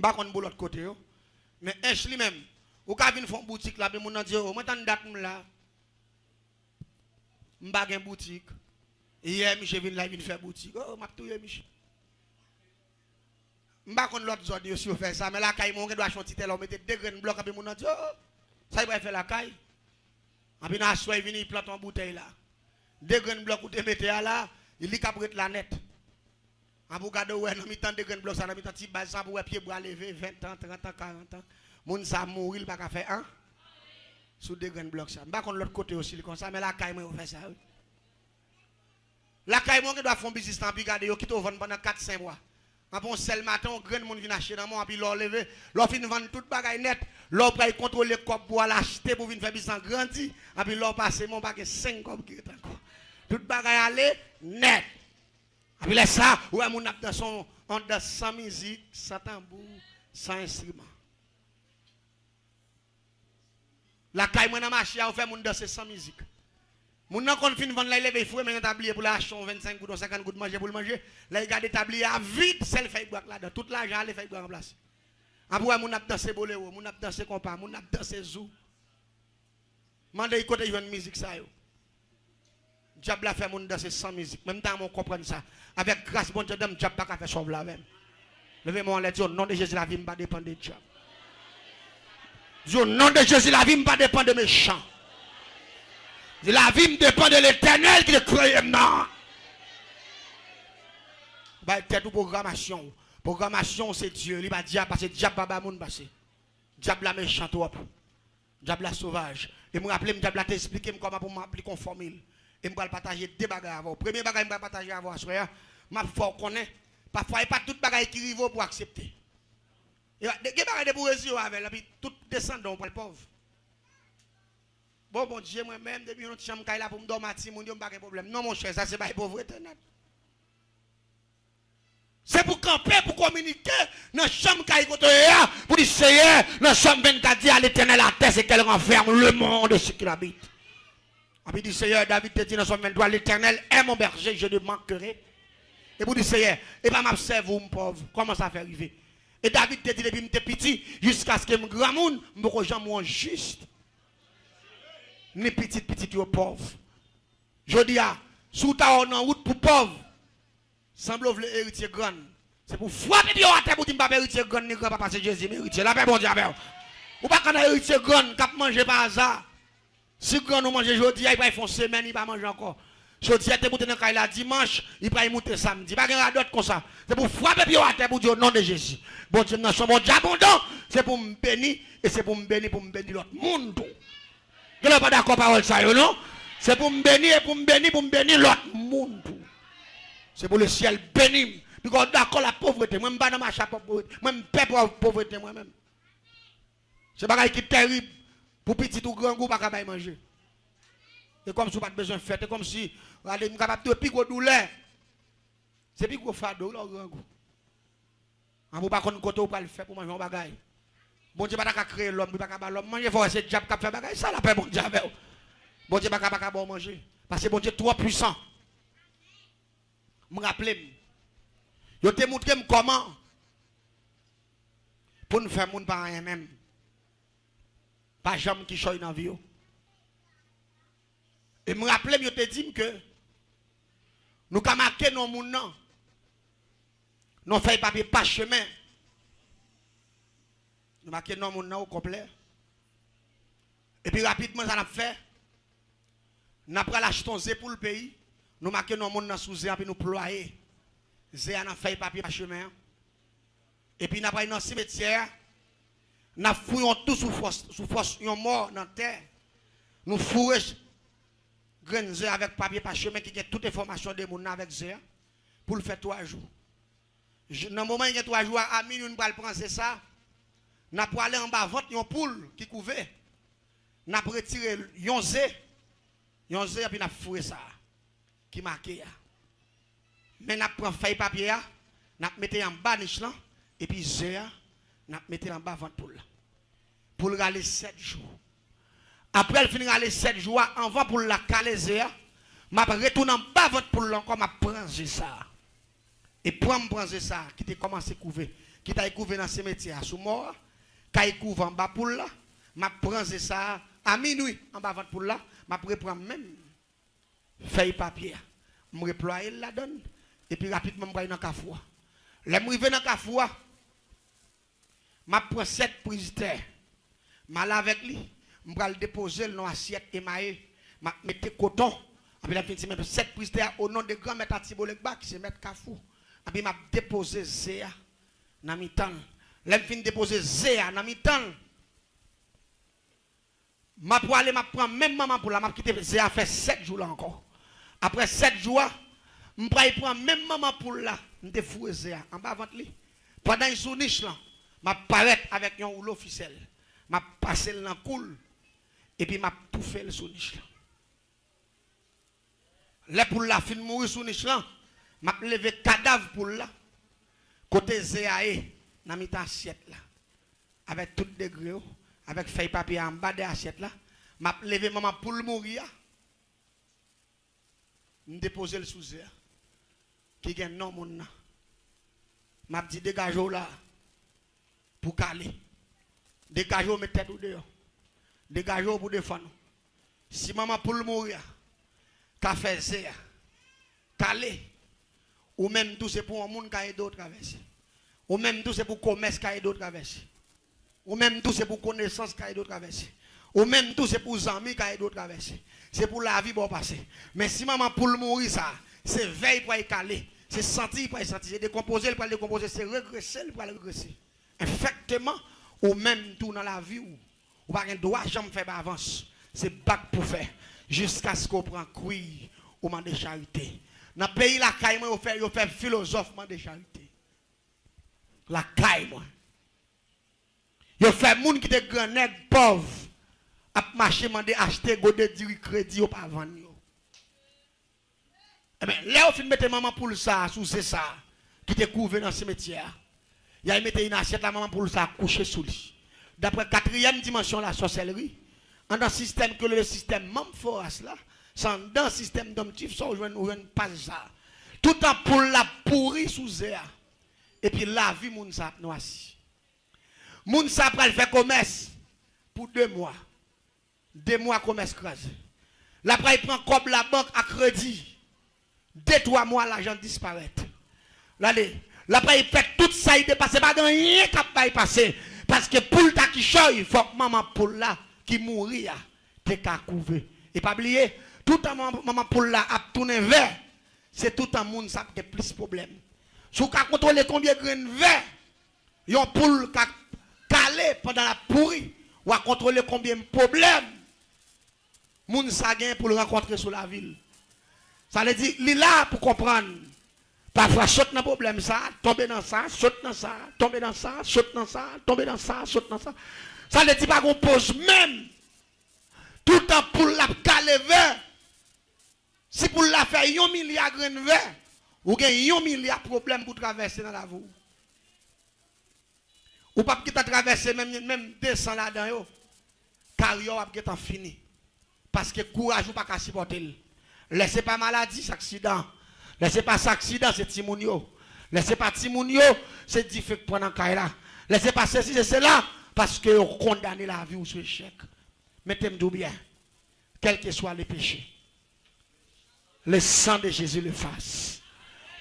M'pas kon pour l'autre côté yo. Mais H lui-même, ou ka vinn font boutique là, ben moun nan di yo, moi tan date là. M'pa gen boutique. Hier Michel vinn là, vinn faire boutique. Oh, m'a touye Michel. M'pa kon l'autre zone yo si on fait ça, mais la caille mon doit chanter tel on mette deux graines blocs après moun nan di oh, ça il va faire la caille. Après na soir vinn il plante en bouteille là. Deux graines blocs ou te mette là, il li ka prête la net. En pour garder ouais dans mi-temps de graines blocs ça dans mi-temps petit base ça pour pied bras lever 20 ans, 30 ans, 40 ans. Moun ça mourir pas ka faire un sous deux graines blocs ça. M'pa kon l'autre côté aussi comme ça mais la caille moi on fait ça. La caille moi qui doit faire business dans brigade yo qui te vendre pendant 4-5 mois. Après seul matin, grand monde vient acheter dans moi puis l'or lever, l'or fin vendre toute bagaille net, l'or pour contrôler cop pour l'acheter pour venir faire business grandi, puis l'or passer mon paquet 5 cop qui est encore. Toute bagaille aller net. Puis là ça, ouais mon a dans son on dans sans musique, sans tambour, sans instrument. La caille moi dans marché on fait mon danser sans musique. Moun nan kon fin vendre là lever fouet mais tablier pour l'acheter 25 gouttes 50 gouttes manger pour le manger là il garde tablier à vide celle fait boire là dedans tout l'argent aller fait boire en place après moun a danser boléro moun a danser compas moun a danser zou mandé côté une musique ça yo diable a fait moun danser sans musique même temps on comprendre ça avec grâce bon Dieu dame diable pas faire sauve la même levez-moi en l'air au nom de Jésus la vie ne pas dépendre de diable au nom de Jésus la vie ne pas dépendre de méchants. La vie me dépend de l'Éternel qui le crée maintenant. Bah, tête ou programmation. Programmation, c'est Dieu. Il va dire parce que diable pas moun passé. Diable la méchant trop. Diable la sauvage. Et me rappeler diable la t'expliquer comment pour m'appliquer conforme. Et me partager deux bagages avant. Premier bagage me partager avant soir. M'a faut connaître. Parfois pas toute bagaille qui rive pour accepter. Et des bagages de bourgeoisie avec puis tout descendant pour le pauvre. Bon Dieu, moi-même, depuis une chambre là pour me dormir, mon Dieu, pas de problème. Non, mon cher, ça c'est pas la pauvreté. C'est pour camper, pour communiquer dans la chambre pour dire Seigneur, dans la chambre 24 dit à l'Éternel la terre, c'est qu'elle renferme le monde de ceux qui l'habitent. Puis dit Seigneur, David te dit dans son 23, l'Éternel est mon berger, je ne manquerai. Et pour dire Seigneur, et pas m'observe vous, mon pauvre, comment ça fait arriver? Et David te dit depuis que petit, jusqu'à ce que mon grand monde, me jamais juste. Ni petit ou pauvre. Je dis à, sous ta en route pour pauvre, semble vouloir héritier grand. C'est pour frapper Dieu à terre pour dire pas héritier grand ni grand pas passer Jésus héritier. La paix bon Dieu avec. Ou pas quand héritier grand cap manger par hasard. Si grand nous manger aujourd'hui, il va faire une semaine, il va manger encore. Jodi te monter dans caille la dimanche, il va monter samedi. Pas grand d'autre comme ça. C'est pour frapper Dieu à terre pour dire au nom de Jésus. Bon Dieu dans son bon Dieu abondant, c'est pour me bénir et c'est pour me bénir l'autre monde. Je ne suis pas d'accord parole ça, non? C'est pour me bénir et pour me bénir l'autre monde. C'est pour le ciel béni. Puis quand d'accord la pauvreté, moi je ne suis pas dans ma chape pauvreté, moi je ne paie pas la pauvreté moi-même. C'est pas qui est terrible pour petit ou grand goût pas capable manger. C'est comme si vous n'avez pas besoin de faire, c'est comme si vous êtes capable de plus gros douleur. C'est plus gros fardeau, là, grand goût. On ne peut pas le faire pour manger un bagaille. Bon Dieu pas créer l'homme, pas capable l'homme manger, faut essayer de diable faire bagaille, ça la paix bon Dieu avec. Bon Dieu pas capable manger parce que bon Dieu trop puissant. Me rappeler. Yo te montré comment pour nous faire moun par rien même. Pas jamais qui choy dans vie. Et me rappeler yo te dit que nous ka marquer nos moun nan. Non fait papier pas chemin. Nous marquons non mon nom au complet. Et puis rapidement, ça l'a fait. Nous avons acheté un zé pour le pays. Nous marquons non mon nom sous zé, puis nous ployer. Zé a fait papier par chemin. Et puis nous avons pris un cimetière. Nous fouillons tout sous force, un mort dans la terre. Nous fouillons grain zé avec papier par chemin qui a toute information de mon avec zé. Pour le faire 3 jours. Dans le moment où il y a 3 jours, à minuit, nous allons prendre ça. N'a pas aller en bas vente une poule qui couvait. N'a pas retiré yon zé et puis n'a foué ça qui marqué. Mais n'a prend feuille papier n'a metté en bas niche là et puis zé n'a metté en bas vente poule. Pour aller 7 jours. Après elle finira les 7 jours avant pour la caler zé m'a retourner en bas vente poule encore m'a prendre ça. Et pour me prendre ça qui t'est commencé à couvrir. qui t'a couvert dans ce métier sous mort, qui couvre en bas pour là, m'a prendre ça à minuit en bas pour là, m'a prendre même feuille papier, me reployer la donne et puis rapidement me dans Kafoua. Les m'rivé dans Kafoua, m'a prend 7 prises terre. Mal avec lui, je vais le déposer dans l'assiette émaillée, je vais mettre coton, puis la fin de 7 prises terre au nom de grand maître Tibolekba qui se met Kafou. Puis m'a déposé Zéa dans mi temps. Là fin déposer Zéa dans mi temps. M'a pour aller m'a prendre même maman pour la m'a quitter Zéa fait 7 jours là encore. Après 7 jours, je prends même maman pour là, m'te foué Zéa en bas ventre li. Pendant une souniche là, m'a paraître avec un rouleau ficelle. M'a passé dans cool et puis m'a tout fait le souniche là. Là pour la fin mourir souniche là. M'a levé cadavre pour là. Côté ZAE, dans mi assiette là. Avec tout degré, avec feuille papier en bas de l'assiette là. M'a levé maman pour le mourir. Me déposer le sous ZAE. Qui gagne non mon nan. M'a dit dégagez là. Pour caler. Dégagez mettez tête ou dehors. Dégagez pour défendre. Si maman pour le mourir. Qu'a fait ZAE. Caler. Ou même tout c'est pour un monde qui a d'autres traverser. Ou même tout c'est pour commerce qui a d'autres traverser. Ou même tout c'est pour connaissance qui a d'autres traverser. Ou même tout c'est pour amis qui a d'autres traverser. C'est pour la vie pour passer. Mais si maman pour le mourir ça, c'est veille pour y caler, c'est sentir pour y sentir, c'est décomposer pour le décomposer, c'est regresser pour le regresser. Effectivement, ou même tout dans la vie ou pas un droit jamais faire avance. C'est bac pour faire jusqu'à ce qu'on prend cuir ou de charité. Dans le pays, la caille, moi, on fait philosophement de charité. La caille, moi. Yo fait moun qui te grand nèg pauvre, a marché mandé acheter godé diri crédit ou pas vendre yo. Eh ben, là, on fin mettre maman pour ça, sous c'est ça, qui te couvre dans le cimetière. Il a mis une assiette, la maman pour ça, coucher sous lui. D'après 4e dimension, la sorcellerie, dans le système que le système Mamforas là, sans dans le système d'omtif, ça, on ne pas ça. Tout en pour la pourri sous zéa. Et puis la vie, moun sa noisi. Moun sa pral fait commerce pour 2 mois. 2 mois commerce crasé. La pral prend comme la banque à crédit. 2-3 mois, l'argent disparaît. Là, la pral fait tout ça, il dépasse pas rien qui va passer. Parce que pour le ta qui choy, il faut que maman pour là qui mourit, te ka couver. Et pas oublier, tout en maman pour là a tourné vers, c'est tout en monde ça qui a plus de problème. Si vous contrôlez combien de grains de verre, yon poule calé pendant la pourrie, ou à contrôler combien de problèmes, moun sa gagne pour le rencontrer sur la ville. Ça veut dire, il est là pour comprendre. Parfois, saute dans le problème, ça, tomber dans ça, saute dans ça, tomber dans ça, saute dans ça, tomber dans ça, saute dans ça. Ça veut dire pas qu'on pose même. Tout le temps pour la caler vert. Si pour la faire 1 milliard de grains de verre, ou gagne 1 milliard de problèmes pour traverser dans la vie. Ou pas qui t'a traversé même 200 là-dedans, car yo a pas fini. Parce que courage ou pas qu'à supporter. Laissez pas maladie, c'est accident. Laissez pas accident, c'est timounio. Laissez pas timounio, c'est difficile pour prendre un là. Laissez pas ceci, c'est cela, parce que vous condamnez la vie ou ce échec. Mettez-moi bien, quel que soit les péchés. Le sang de Jésus le fasse.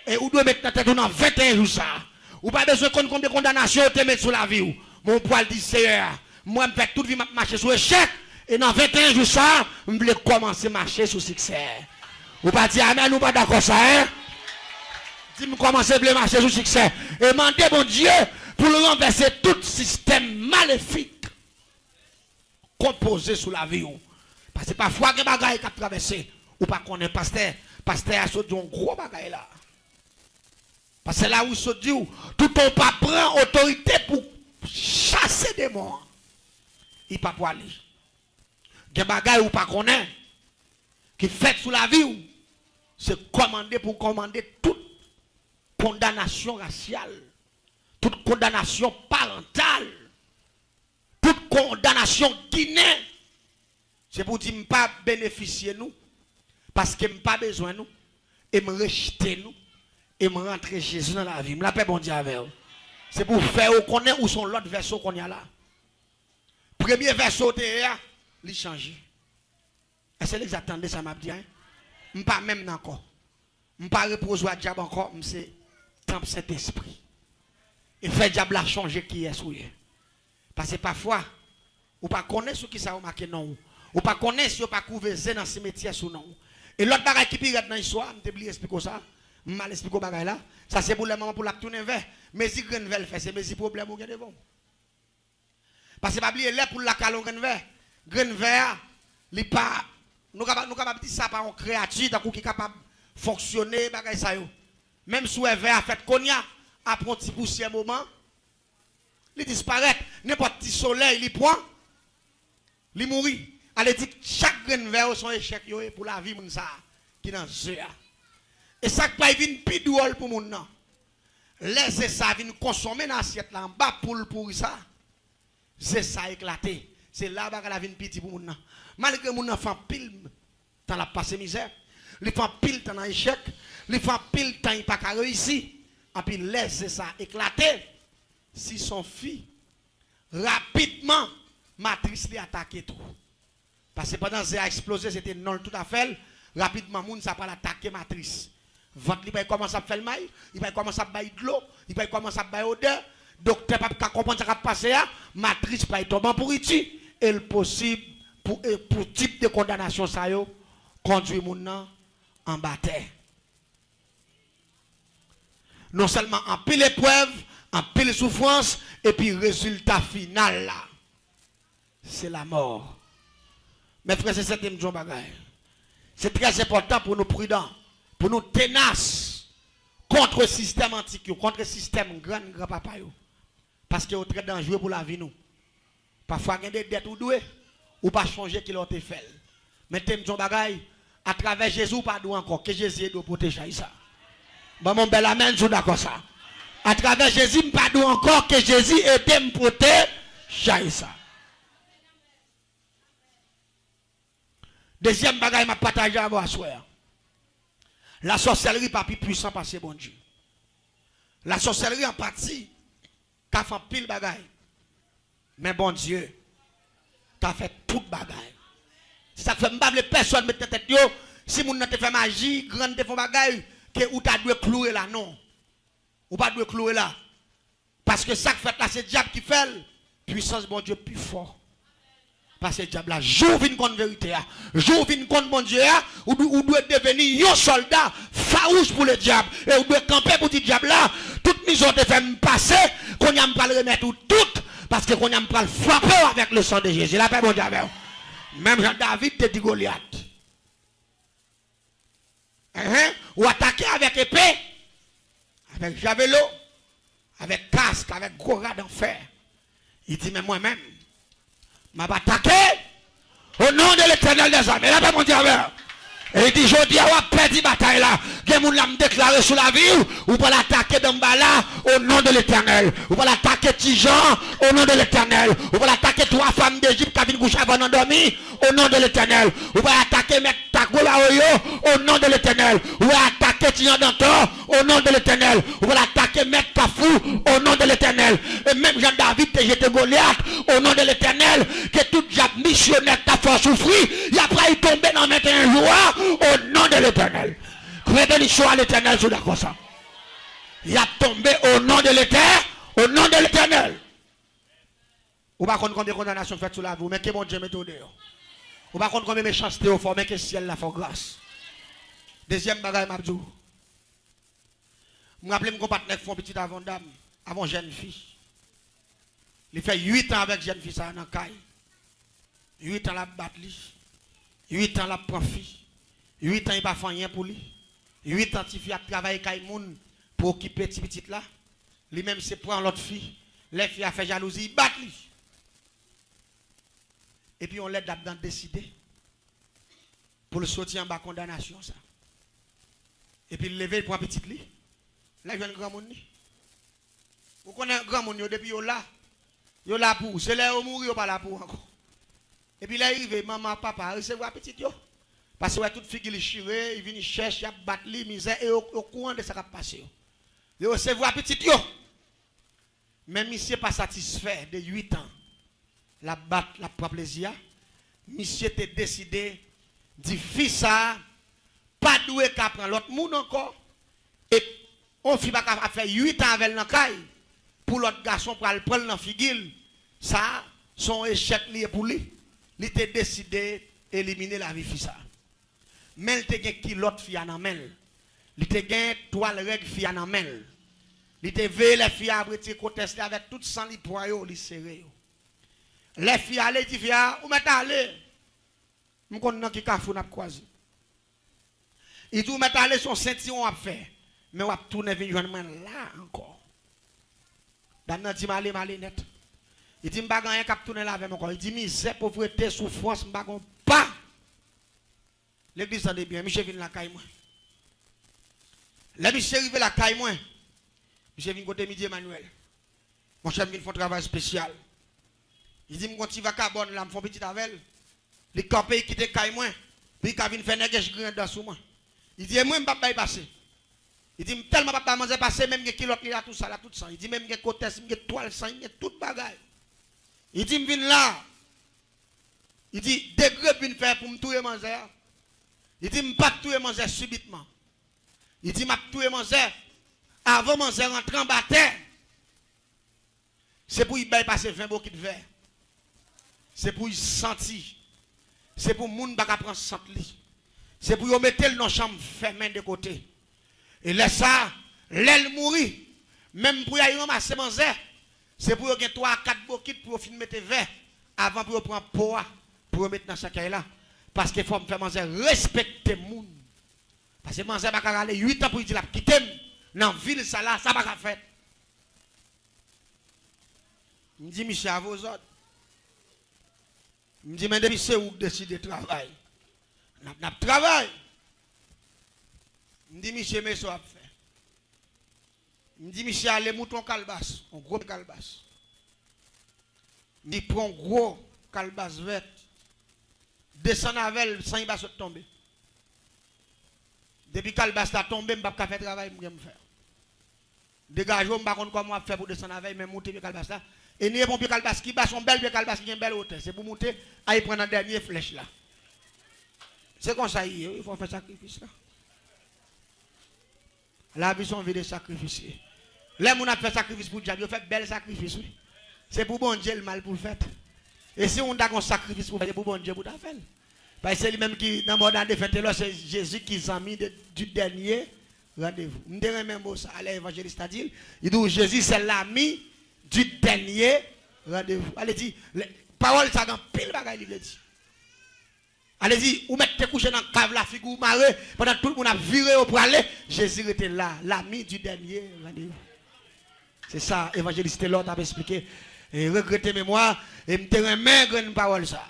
Et vous devez mettre tête dans 21 jours ça. Ou pas besoin de combien de condamnations te mettre sur la vie. Mon poil dit Seigneur, moi je fais toute vie marcher sur échec. Et dans 21 jours ça, je vais commencer à marcher sur succès. Ou pas dire amen ou pas d'accord ça, hein? Dis-moi commencer à marcher sur succès. Et demandez mon Dieu pour le renverser tout système maléfique composé sur la vie. Parce que parfois, il y a des bagailles qui ont traversé. Ou pas qu'on est pasteur. Pasteur a sauté un gros bagaille là. Parce que là où se dit, tout on pas prend autorité pour chasser des morts. Il pas pour aller. Il y a des bagailles ou pas qu'on est. Qui fait sous la vie. C'est commander pour commander toute condamnation raciale. Toute condamnation parentale. Toute condamnation guinéenne. C'est pour dire que je ne pas bénéficier nous. Parce que je n'ai pas besoin de nous. Et me rejeter nous. Et me rentrer Jésus dans la vie. Je la paix bon Dieu avec vous. C'est pour faire connaître où sont l'autre verso qu'on y a là. Premier verso il change. Est-ce que vous attendez ça m'a dit? Je ne pas même encore. Je ne pas reposer à diable encore, c'est temple Saint-Esprit. Et fait diable a changer qui est souillé. Parce que parfois, ou pas connaître ce qui ça marqué non. Ou pas connaître si ou pas couvrir dans ce métier sous non. Et l'autre bagage qui pire dans l'histoire, je t'ai expliqué ça. Je mal expliqué bagage là. Ça c'est pour le moment pour la tourner vers. Mais si grain vert fait c'est mais si problème ou gagne devant. Parce que pas oublier là pour la calon grain vert. Grain vert, li pas nous capable dire ça par un créature tant qui capable fonctionner bagage ça yo. Même sous un vert fait cognac après un petit poussière moment, il disparaît, n'importe petit soleil il prend, il mourit. Elle dit chaque grain vert son échec pour la vie moun ça qui dans jeu. Et ça pas vient plus drôle pour moun nan. Laissez ça vient consommer dans assiette là en bas pour ça. C'est ça éclaté. C'est là bas la vient petit pour moun nan. Malgré moun nan fait pile dans la passé misère, il fait pile dans échec, il fait pile temps il pas réussir. Et puis laissez ça éclater. Si son fille rapidement matrice lui attaqué tout. Parce que pendant que ça a explosé, c'était non tout à fait. Rapidement, moun ça pas attaquer matrice. Ventre il va commencer à faire le mail, il va commencer à bailler de l'eau, il va commencer à bailler odeur. Docteur pas comprendre ça va passer là, matrice pas tomber pour ici et le possible pour type de condamnation ça yo conduire moun nan en bataille. Non seulement en pile épreuve, en pile souffrance et puis résultat final là, c'est la mort. Mes frères et sœurs, c'est très important pour nous prudents, pour nous tenaces contre le système antique, contre le système grand papa. Parce que c'est très dangereux pour la vie. Nous. Parfois, il y a des dettes ou douées, ou pas changer qui l'ont fait. Mais t'aimes bagaille, à travers Jésus, pas d'où encore, que Jésus doit protéger ça. Bon, mon bel amen, je suis d'accord ça. À travers Jésus, pas d'où encore, que Jésus aide me protéger ça. Deuxième bagaille m'a partagé avant à soir. La sorcellerie pas plus puissant parce que bon Dieu. La sorcellerie en partie qu'a fait pile bagaille. Mais bon Dieu, t'as fait toute bagaille. Ça fait m'bable personne mettre tête yo si moun te fait magie, grande te fait bagaille que ou t'a dû clouer là non. Ou pas dû clouer là. Parce que ça fait là c'est diable qui fait puissance bon Dieu plus fort. Parce que le diable là, joue vine contre vérité, joue vine contre mon Dieu, ou doit devenir un soldat farouche pour le diable, et ou doit camper pour le diable là, toute mise de fait me passer, qu'on y a pas le remettre tout, parce que qu'on y a pas le frapper avec le sang de Jésus. La paix mon diable. Même Jean-David te dit Goliath. Ou attaquer avec épée, avec javelot, avec casque, avec gros rat d'enfer. Il dit, mais moi-même, m'a attaqué au nom de l'Éternel des armées. Là, mon diable. Et il dit, je dis, on va perdre bataille là. Que moun l'a déclaré sur la vie, ou pas l'attaquer dans là au nom de l'Éternel. Ou pas l'attaquer Tijan au nom de l'Éternel. Ou pas l'attaquer trois femmes d'Égypte qui viennent coucher avant d'endormir au nom de l'Éternel. Ou pas l'attaquer Mec Tagola au nom de l'Éternel. Ou pas l'attaquer Tijan Dantor au nom de l'Éternel. Ou pas l'attaquer Mec Kafou au nom de l'Éternel. Et même Jean-David te jeté Goliath au nom de l'Éternel. Que tout diable missionnaire t'a fait souffrir. Et après il tombe dans 21 jours au nom de l'Éternel. Bénédiction à l'Éternel, je suis d'accord ça. Il a tombé au nom de l'Éternel, au nom de l'Éternel. Ou pas combien de condamnations faites sur la vie, mais que mon Dieu mette au dehors. Ou pas combien de méchanceté au fond, mais que le ciel la fait grâce. Deuxième bagaille, Mabdou. Je me rappelle mon partenaire font petit avant dame, avant jeune fille. Il fait 8 ans avec jeune fille, ça dans caille. 8 ans la battre, 8 ans la prend fille. 8 ans il pas fait rien pour lui. 8 ans il a travaillé avec moun pour occuper petit petit là. Lui même c'est prendre l'autre fille. Les filles a fait jalousie, il bat lui. Et puis on l'aide là-dedans décider pour le sortir en bas condamnation ça. Et puis il lever pour un petit lit. Là il y a un grand monde. Vous connaissez un grand monde depuis là. Yo là pour, c'est là où mourir pas là pour encore. Et puis là il arrive maman papa recevoir petit yo. Parce que toute fille qui chiré, il vient chercher, il battre les misère et au courant de ça qui passe. Il recevoir petit yo. Mais monsieur pas satisfait de 8 ans. La batte, la propre plaisir. Monsieur était décidé de faire ça. Pas doué qu'à prendre l'autre monde encore. Et on fit pas qu'à faire 8 ans avec l'encaille. Pour l'autre garçon pour le prendre dans figure. Ça, son échec lié pour lui. Il était décidé d'éliminer la vie fille ça. Mais il était qui l'autre fille en amel. Il était gain toile règle fille en amel. Il était veillé les filles à retirer contester avec tout sang li poyo li serré. Les filles allaient dire fille ou mettez aller. Nous connaissons qui kafou n'a croisé. Il dit mettez aller son ceinturon à faire. Mais on va tourner venir joindre là encore. Dan dit malé net. Il dit m'pa gagner cap tourner là avec encore. Il dit misère pauvreté souffrance m'pa pas. L'église entend bien, monsieur vient la caille moi. La monsieur arrive la caille moi. Monsieur vient côté midi Emmanuel. Mon cher vient faire un travail spécial. Il dit m'gon ti va carbone là, me font petit avec. Les campé qui te caille moi. Puis ka vinn faire nègre grain dans sous moi. Il dit moi m'pa pas passer. Il dit tellement pas manger passer même que kilote là tout ça là tout ça. Il dit même que côté me toile sang, il tout bagaille. Il dit m'vinn là. Il dit degré vinn faire pour me touyer manger. Il dit m'pas touyer manger subitement. Il dit m'a touyer manger avant manger rentrer en bataille. C'est pour y passer 20 bouquets de verre. C'est pour y sentir. C'est pour moun baka prendre sentli. C'est pour y mettre dans chambre fermée de côté. Et là ça, l'aile mourir. Même pour y ramasser manger, c'est pour y avoir 3 à 4 bouquets pour finir mettre verre avant pour prendre poids pour mettre dans chaque là. Parce qu'il faut me faire manger respecter moun. Parce que manger va aller 8 ans pour dire la quitter dans ville ça là, ça va faire. Me dit monsieur à vos autres. Me dit mais depuis c'est où décider de travailler. N'a travail. Me dit monsieur mais ça fait. Me dit monsieur allez mouton calbas, un gros calbas. Me dit prend gros calbas vert. Descend avec sans il va se tomber. Depuis calbas a tombé, je ne peux pas faire travail pour faire. Dégagez, je ne sais pas comment faire pour descendre avec, mais monter le calbas là. Et n'y a pas de calbas qui bat son bel calbas qui a une belle hauteur. C'est pour monter, à y prendre la dernière flèche là. C'est comme ça, il faut faire sacrifice là. La vie sont vie de sacrifice. Là, on a fait sacrifice pour Dieu, il fait bel sacrifice. C'est pour bon Dieu le mal pour le faire. Et si on a un sacrifice pour faire, c'est pour bon Dieu pour le faire. Parce que c'est lui-même qui, dans le mode de fête, c'est Jésus qui a mis du dernier rendez-vous. Je dirais même ça à l'évangéliste a dit, il dit Jésus c'est l'ami du dernier rendez-vous. Allez dit, parole ça dans pile bagaille il dit. Allez dit, ou mettez couché dans la cave la figure marée pendant tout le monde a viré au pour aller, Jésus était là, l'ami du dernier rendez-vous. C'est ça, évangéliste l'autre a expliqué. Et regretter mémoire et me remettre une parole ça.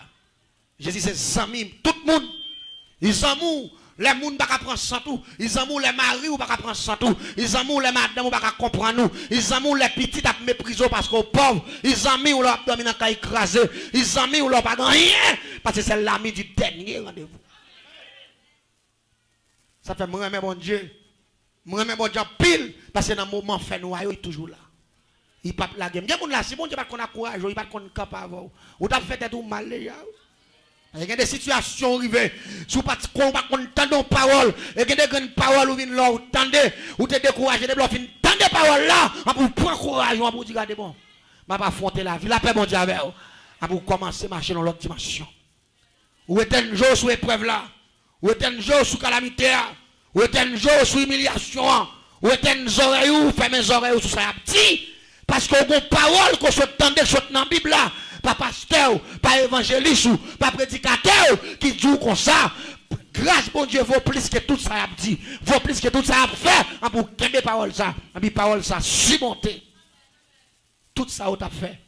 Jésus c'est Sami, tout le monde. Ils amourent les gens qui ne prennent sans tout. Ils amourent les maris qui ne prennent sans tout. Ils amourent les madames qui ne comprennent nous. Ils amourent les petits qui méprisent parce qu'ils sont pauvres. Ils amourent leur abdomen qui écrasé. Ils amourent leur pas rien. Parce que c'est l'ami du dernier rendez-vous. Ça fait moi bon Dieu. Moi bon Dieu pile. Parce que dans le moment fait noir, il est toujours là. Il ne peut pas la game. Il y a des gens là, si bon Dieu ne peut pas courage, il ne peut pas capable. Ou tu as fait tout mal. Il y a des situations arrivées, si vous ne pas entendre parole, et il y a des grandes paroles où vous entendez, ou vous êtes découragé, vous entendez des paroles là, pour prendre courage, pour dire, regardez bon, je ne vais pas affronter la vie, la paix, mon Dieu, avec vous, pour commencer à marcher dans l'autre dimension. Ou est un jour sous épreuve là, ou est un jour sous calamité, ou est un jour sous humiliation, ou est un oreille, ou fermez les oreilles sous ça, petit, parce que vous avez une parole que vous entendez dans la Bible là, pas pasteur, pas évangéliste ou pas prédicateur qui dit comme ça. Grâce bon Dieu vaut plus que tout ça a dit, vaut plus que tout ça a fait pour qu'aimer parole ça, pour parole ça surmonter. Tout ça a fait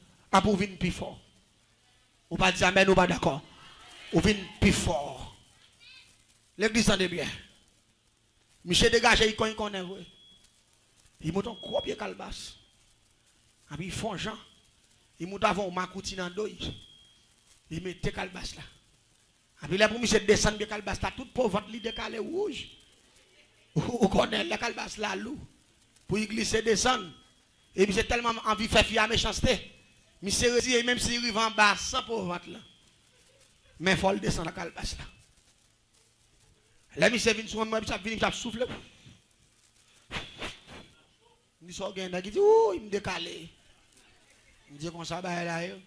pour venir plus fort. Ou pas dire amen ou pas d'accord. Ou venir plus fort. L'église en est bien. Michel dégagé il connaît. Il monte un gros pied calbas. Ils font Jean. Il m'a avant un makouti dans le dos. Il mettait calbas là. Et là, pour monsieur descendre de calbas là, tout pauvre li décalé rouge. Ou connaît la calbas là, loup. Pour y glisser descendre. Et puis c'est tellement envie de faire fier à méchanceté. Monsieur Rezi, même s'il arrive en bas, sans pauvre là. Mais il faut le descendre à la calebasse là. Là, monsieur vient sur moi, il vient souffler. Il dit, il dit, oh, il me décale. Il me dit, comme ça, bah, là, il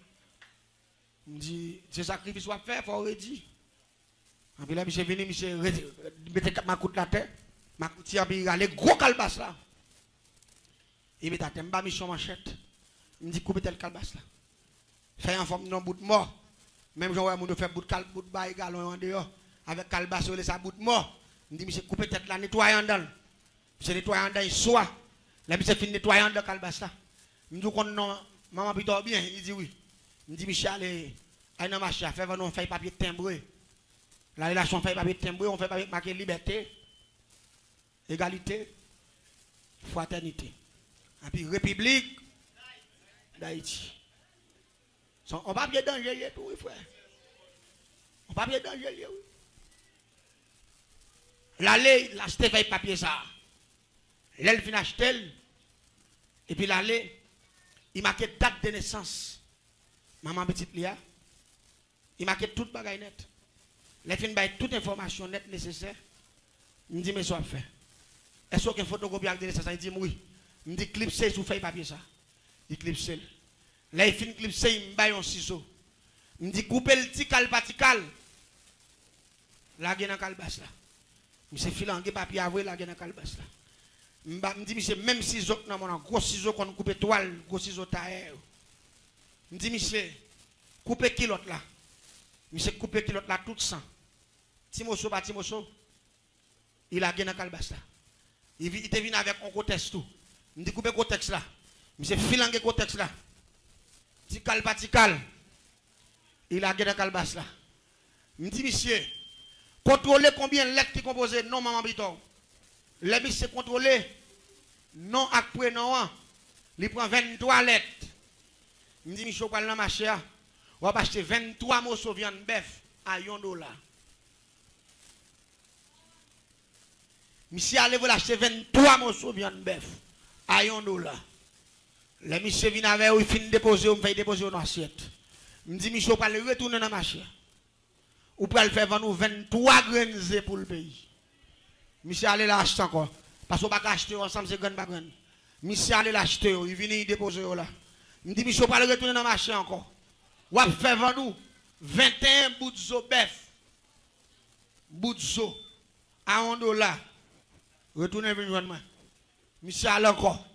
me dit, c'est sacrifice à faire, il faut redire. Et puis là, monsieur venu, monsieur, mettez ma coute la tête, ma coute, il a les gros calebasse là. Il met à terre, je mission manchette. Il me dit, coupez tel calebasse là. Fait en forme d'un bout de mort. Même si on fait bout de bail galon en dehors. Avec calebasse, on laisse bout de mort. Il me dit, monsieur, coupez tête là, nettoyez en dedans. Monsieur, nettoyez en dedans, il soit. Là, monsieur, fin nettoyer en dedans calebasse là. Il me dit, non, maman, plutôt bien. Il dit, oui. Il me dit, monsieur, allez dans le marché, on fait papier timbré. La relation fait papier timbré, on fait papier marqué liberté, égalité, fraternité. Et puis, République d'Haïti. On va bien danger, tout, oui, frère. On va bien danger, oui. L'aller, l'acheter fait papier ça. L'aile vient acheter. Et puis l'aller, il marque date de naissance. Maman petite Lia. Il marque toute bagaille net. Les fins bail toute information nette nécessaire. Il me dit, mais ça fait. Est-ce qu'il y a une photocopie avec de naissance? Il dit, oui. Il me dit, clipser sous feuille papier ça. Il clipse. Là, il finit clipser, il me baille un ciseau. Il me dit, coupez le petit patical. Là, il y a un calebasse là. Monsieur filant un papier à là, il y a un calebasse là. Il me dit, monsieur, même ciseau, non, mon gros ciseau qu'on coupe toile, gros ciseau taille. Il me dit, monsieur, coupez kilote là. Monsieur, coupez kilote là, tout sang. Timoso, pas Timoso. Il a gagné un calebasse là. Il était venu avec un contexte tout. Il me dit, coupez le contexte là. Monsieur, filant un contexte là. Tical patical. Il a gagné un calebasse là. Il me dit, monsieur, contrôlez combien de lettres qui composent non, maman Biton. Les monsieur contrôlé, non après non, il prend 23 lettres. Il me dit, monsieur, pas dans ma chère, on va acheter 23 morceaux de viande bœuf à $1. Monsieur, allez vous acheter 23 morceaux de viande bœuf à $1. Les monsieur vient avec eux, il finit déposer, on fait déposer dans l'assiette. Il me dit, monsieur, pas le retourner dans ma chère. Ou pour le faire vendre 23 graines pour le pays. Monsieur allez l'acheter encore. Parce qu'on ne va pas acheter ensemble, c'est graines par graines. Monsieur allez l'acheter, il vient y déposer là. Il me dit, monsieur, pas le retourner dans le marché encore. Ou à faire vendre 21 bouts de zo bœuf. Bouts de zo. À $1. Retournez venir moi. Monsieur allez encore.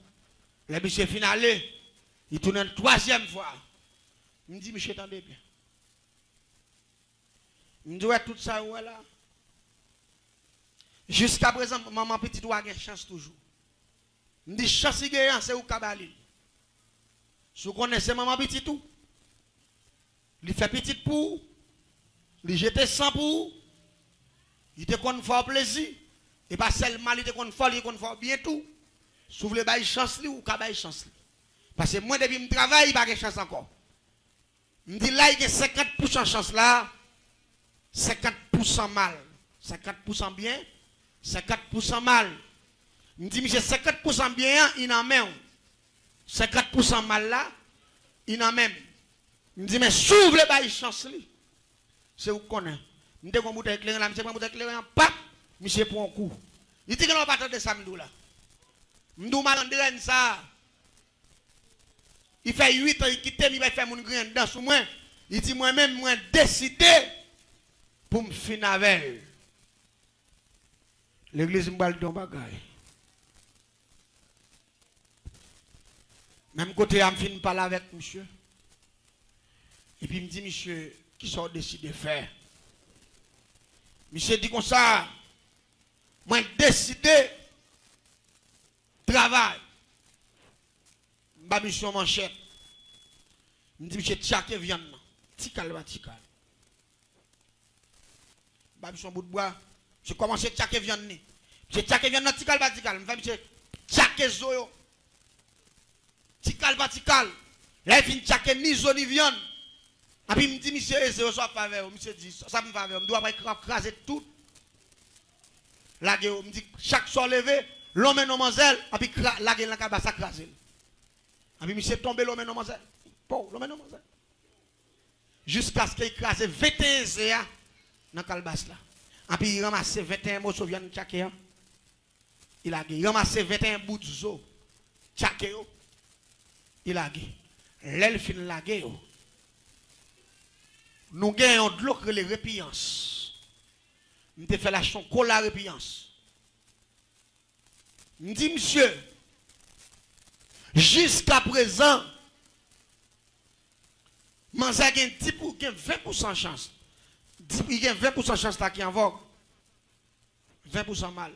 Le monsieur finalé, il tourne une troisième fois. Il me dit, monsieur, attendez bien. Je dis, tout ça, ouais, là. Jusqu'à présent, maman petite ou a une chance toujours. Je dis, chance gagnant, c'est où Kabali. Si vous connaissez maman petite tout, il fait petite pour, il jette sang pour, il te compte fort plaisir, et pas seulement il te compte fort, il compte fort bien tout. Si vous voulez bailler chance, ou Kabali chance. Parce que moi, depuis que je travaille, il n'y a pas de chance encore. Je dis, là, il y a 50% de chance là. 50% mal, 50% bien, 50% mal. Je dis, monsieur, 50% bien, il en même. 50% mal là, il en même. Je dis, mais s'ouvre les bails chance, c'est où qu'on est. Je dis, qu'on bouteille éclairée là, monsieur, prend bouteille éclairée, pap, monsieur prend un coup. Il dit que l'on va pas de samedi là. Je dis, mal ça. Il fait 8 ans, il quitte, il va faire mon grain dans sous moi. Il dit, moi-même, moi, décidé. Pour me finir avec l'église m'a dit bagaille. Même côté, je me finis parler avec monsieur. Et puis il me dit, monsieur, qui sont décidé de faire? Monsieur dit comme ça, moi décidé travail. Ma mission manchette. Il me dit, monsieur, tchake viande. Tikal va tikal. Son bout de bois, je commence à tchaker viande. Je tchaker viande dans tikal batikal. Je tchaker zoyo. Tikal batikal. Là, il finit tchaker ni zo ni viande. Et puis il me dit, monsieur, c'est ça pas avec. Monsieur dit, ça me va avec. Je dois pas craser tout. Là, il me dit, chaque soir levé, l'homme et nos mademoiselles, et puis la gueule dans la cabane, ça crase. Et puis, monsieur tombé l'homme non manger. Bon, l'homme non manger. Jusqu'à ce qu'il écrase 21 zéa dans le calbas là. Et puis, il ramasse 21 mots soviens tchaké. Il a gagné. Il ramasse 21 bouts de zo. Tchaké. Il a gagné. L'elfin la gagné. Nous gagnons de l'eau que les répiances. Nous avons fait la chanson pour la répiance. Je dis, monsieur, jusqu'à présent, je gagne 20% chance. Il y a 20% chance là qui en vogue. 20% mal.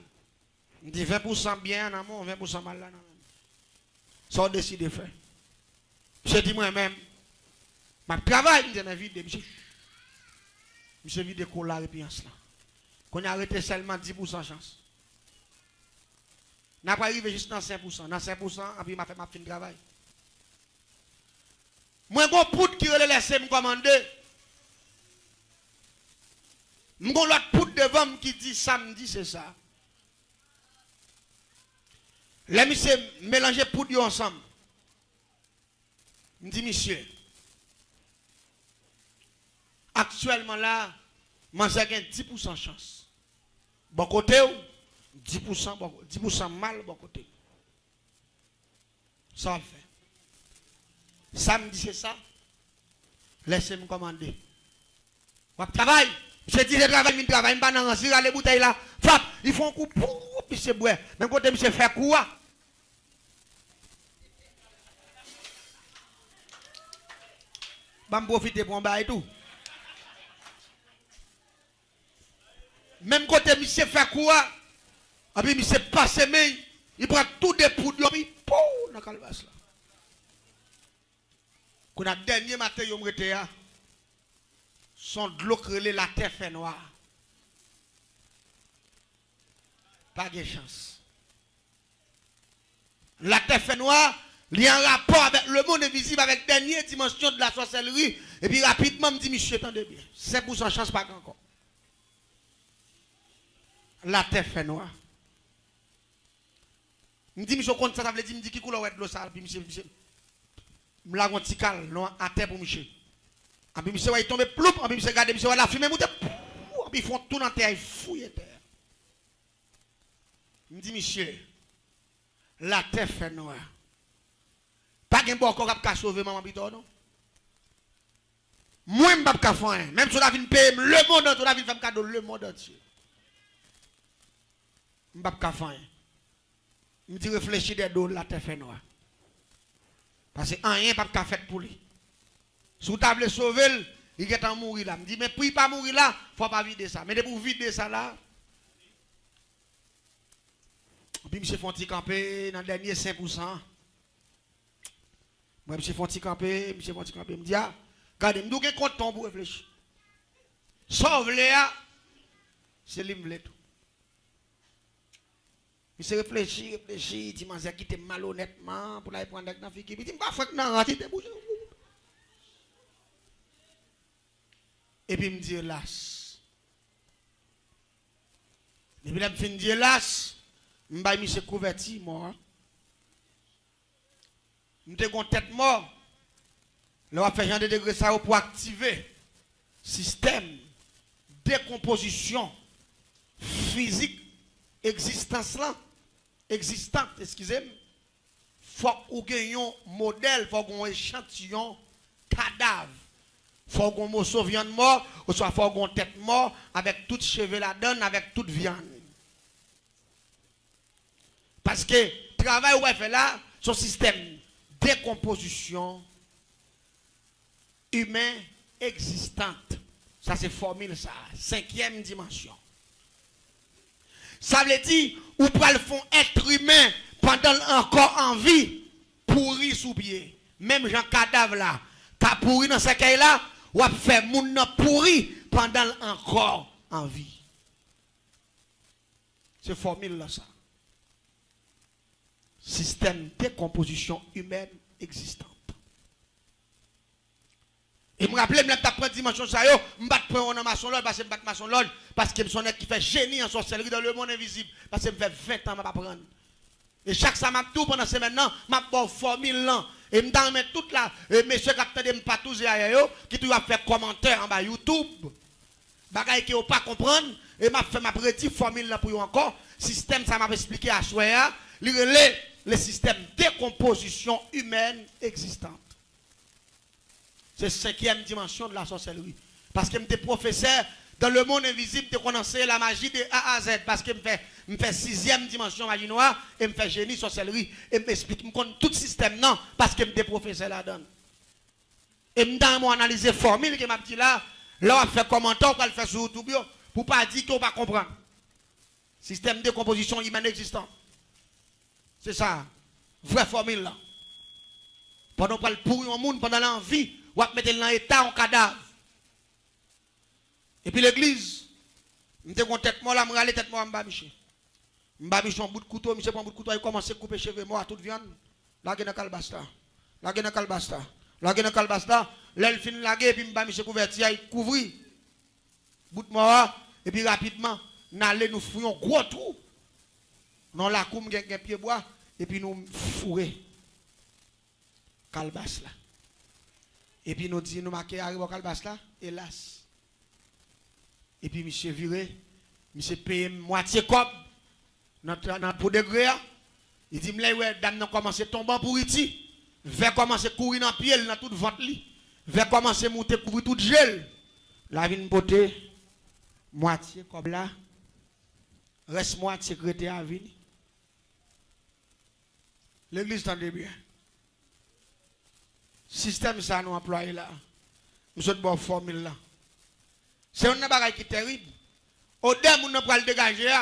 Je dis 20% bien en amont, 20% mal là. Ça on décide de faire. Je dis moi-même, je travaille, je dis vide, monsieur vide pour la répiance là. Qu'on a arrêté seulement 10% chance. N'a pas arrivé juste dans 5%. Dans 5%, et puis m'a fait ma fin de travail. Moi, bon poudre qui relève laisser me commander. Mon l'autre poudre devant qui dit samedi, c'est ça. Les monsieur mélanger poudre ensemble. Je dis, monsieur, actuellement là, moi j'ai 10% chance. Bon côté, 10% mal, bon côté. Ça va faire. Samedi, c'est ça. Laissez-moi commander. Je travaille. Je dis, je travaille, je travaille, je travaille, je les bouteilles là. Fap, ils font un coup, puis c'est boire. Même côté, monsieur fait quoi? Je vais profiter pour un bail et tout. Même côté, monsieur fait quoi? Et puis, monsieur passe mais il prend tout des poudres, puis pou, dans la calvasse là. Quand a dernier matin, il me rete son de l'eau crelé, la terre fait noire. Pas de chance. La terre fait noire, il y a un rapport avec le monde invisible, avec la dernière dimension de la sorcellerie. Et puis rapidement, je me dis, monsieur, attendez bien. 5% chance, pas encore. La terre fait noire. Je me dis, monsieur, quand ça veut dire, je me dis, qui couleur de l'eau ça, puis monsieur. Je la petit cal, non, à terre pour monsieur. Et puis monsieur, il tombe ploup, et puis monsieur, regarde, monsieur, la fumée monte, et puis ils font tout dans terre, ils fouillent terre. Je me dis, monsieur, la terre fait noire. Pas de bon encore qui a sauvé maman Bito, non? Moi, je ne peux pas faire. Même si on a vu payer le monde entier, on a vu faire cadeau le monde entier. Je ne peux pas faire. Je me dis, réfléchis des dos, la terre fait noire. Parce que rien n'est pas fait pour lui. Si vous avez sauvé, il est en mourir là. Je me dis, mais pour ne pas mourir là, il ne faut pas vider ça. Mais pour vider ça là, puis M. Fonti campé dans le dernier 5%. Moi, M. Fonti campé, M. Fonti campé, me dit, ah, regardez, je suis content pour réfléchir. Sauve-les, c'est lui tout. Il se réfléchit, il dit, je quitte malhonnêtement pour aller prendre dans la fille. Il dit, je ne pas faire bouger. Et puis il me dit, hélas. Et puis il me dit, hélas, je me suis couverti, moi. Je suis en tête mort. Là, on va faire genre de degré ça pour activer système, décomposition physique, existence là. Existante, excusez-moi, il faut qu'on ait un modèle, il faut qu'on ait un échantillon cadavre. Il faut qu'on ait un morceau de viande mort, ou soit il faut qu'on ait une tête mort, avec toute cheveux la donne, avec toute viande. Parce que le travail où elle fait là, son système décomposition humain existante. Ça c'est formule ça, 5e dimension. Ça veut dire, ou pour le fond être humain pendant encore en vie, pourri sous pied. Même Jean cadavre là, t'as pourri dans ce cas là, ou a fait moun pourri pendant encore en vie. C'est formule là ça. Système de décomposition humaine existante. Et je me rappelle, je prends dimension ça, je me prends maçon l'ordre parce que je me maçon l'ordre parce que je suis un qui fait génie en sorcellerie dans le monde invisible parce que je fais 20 ans à apprendre. Et chaque ça m'a tout pendant ce maintenant, m'a bon formule là Et m'dan met toute la monsieur capitaine de m'patouze qui tu a fait commentaire en bas YouTube. Bagay qui ou pas comprendre et m'a fait ma petit formule là pour vous encore. Système ça m'a expliqué à soya, le système de décomposition humaine existante. C'est cinquième dimension de la sorcellerie. Parce que j'étais professeur dans le monde invisible, je connaissais la magie de A à Z. Parce que je fais sixième dimension magie noire et je fais génie sorcellerie. Et je m'explique, je connais tout système non, parce que j'étais professeur là-dedans. Et je analyser la formule que m'a dit là, on fait commentaire, on va le faire sur YouTube, pour ne pas dire qu'on va comprendre. Système de décomposition humaine existant. C'est ça. Vraie formule là. Pendant qu'on pourrir un monde, pendant l'envie, on va mettre dans l'état en cadavre. Et puis l'église, je me dis tête moi là, je vais aller tête moi en bas, Michel. Je vais un bout de couteau, Michel prend un bout de couteau, il commence à couper cheveux moi, toute viande. Là, il y a un calbasta. Là, il y a un calbasta. Là, il y a un calbasta. Là, il finit la guerre, et puis Michel couverti, il couvre. Bout de moi, et puis rapidement, nous allons nous fouiller un gros trou. Dans la cour, nous avons un pied bois, et puis nous fourrer. Calbas là. Et puis nous disons, nous marquons arrive au calbas là, hélas. Et puis monsieur viré, monsieur paye moitié comme notre pour degré. Il dit, ouais, dame n'a commencé à tomber pour iti. Va commencer à courir dans le pied, dans tout ventre li. Va commencer à monter couvrir tout gel. La vine poté, moitié comme là. Reste moitié secrétaire à venir. L'église tendez bien. Système ça nous employé là. Nous sommes bonne formule là. C'est un bagage qui est terrible. Odeur moun ne peut le dégager.